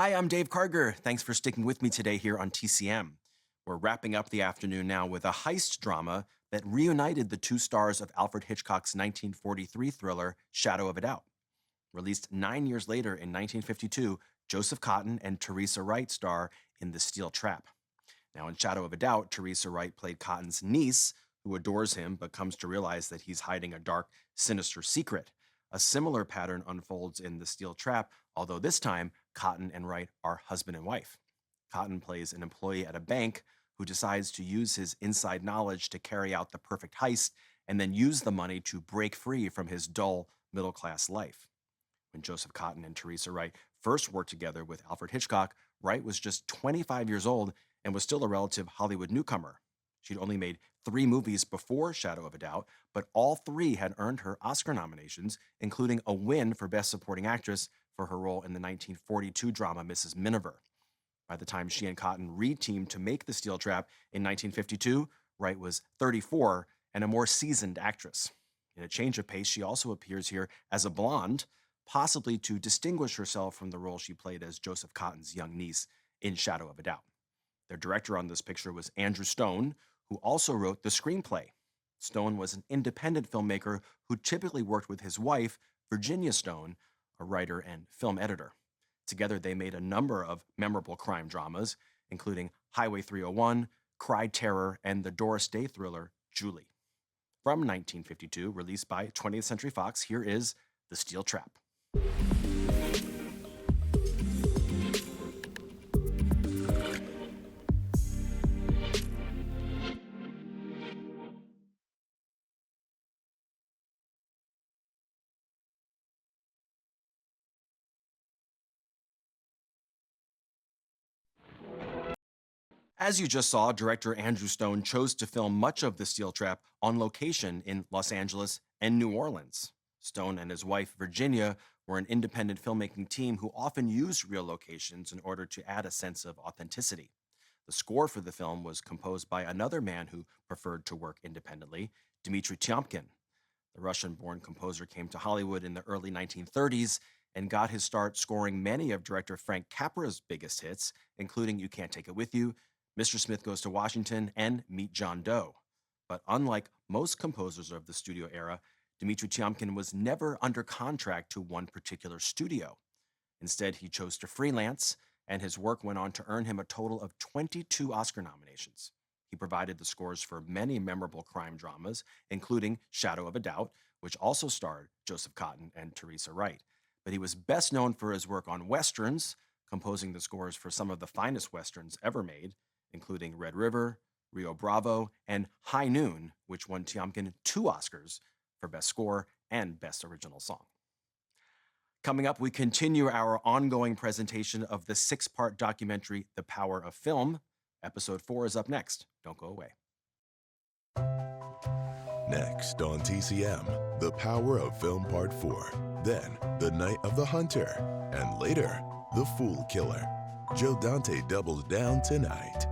Hi, I'm Dave Karger. Thanks for sticking with me today here on TCM. We're wrapping up the afternoon now with a heist drama that reunited the two stars of Alfred Hitchcock's 1943 thriller, Shadow of a Doubt. Released 9 years later in 1952, Joseph Cotten and Teresa Wright star in The Steel Trap. Now, in Shadow of a Doubt, Teresa Wright played Cotton's niece, who adores him but comes to realize that he's hiding a dark, sinister secret. A similar pattern unfolds in The Steel Trap, although this time, Cotton and Wright are husband and wife. Cotton plays an employee at a bank who decides to use his inside knowledge to carry out the perfect heist and then use the money to break free from his dull, middle-class life. When Joseph Cotten and Teresa Wright first worked together with Alfred Hitchcock, Wright was just 25 years old and was still a relative Hollywood newcomer. She'd only made 3 movies before Shadow of a Doubt, but all 3 had earned her Oscar nominations, including a win for Best Supporting Actress for her role in the 1942 drama Mrs. Miniver. By the time she and Cotton re-teamed to make The Steel Trap in 1952, Wright was 34 and a more seasoned actress. In a change of pace, she also appears here as a blonde, possibly to distinguish herself from the role she played as Joseph Cotton's young niece in Shadow of a Doubt. Their director on this picture was Andrew Stone, who also wrote the screenplay. Stone was an independent filmmaker who typically worked with his wife, Virginia Stone, a writer and film editor. Together, they made a number of memorable crime dramas, including Highway 301, Cry Terror, and the Doris Day thriller, Julie. From 1952, released by 20th Century Fox, here is The Steel Trap. As you just saw, director Andrew Stone chose to film much of The Steel Trap on location in Los Angeles and New Orleans. Stone and his wife, Virginia, were an independent filmmaking team who often used real locations in order to add a sense of authenticity. The score for the film was composed by another man who preferred to work independently, Dmitri Tiomkin. The Russian-born composer came to Hollywood in the early 1930s and got his start scoring many of director Frank Capra's biggest hits, including You Can't Take It With You, Mr. Smith Goes to Washington, and Meet John Doe. But unlike most composers of the studio era, Dmitri Tiomkin was never under contract to one particular studio. Instead, he chose to freelance, and his work went on to earn him a total of 22 Oscar nominations. He provided the scores for many memorable crime dramas, including Shadow of a Doubt, which also starred Joseph Cotten and Teresa Wright. But he was best known for his work on westerns, composing the scores for some of the finest westerns ever made, including Red River, Rio Bravo, and High Noon, which won Tiomkin 2 Oscars for Best Score and Best Original Song. Coming up, we continue our ongoing presentation of the 6-part documentary, The Power of Film. Episode 4 is up next. Don't go away. Next on TCM, The Power of Film Part 4. Then, The Night of the Hunter. And later, The Fool Killer. Joe Dante doubles down tonight.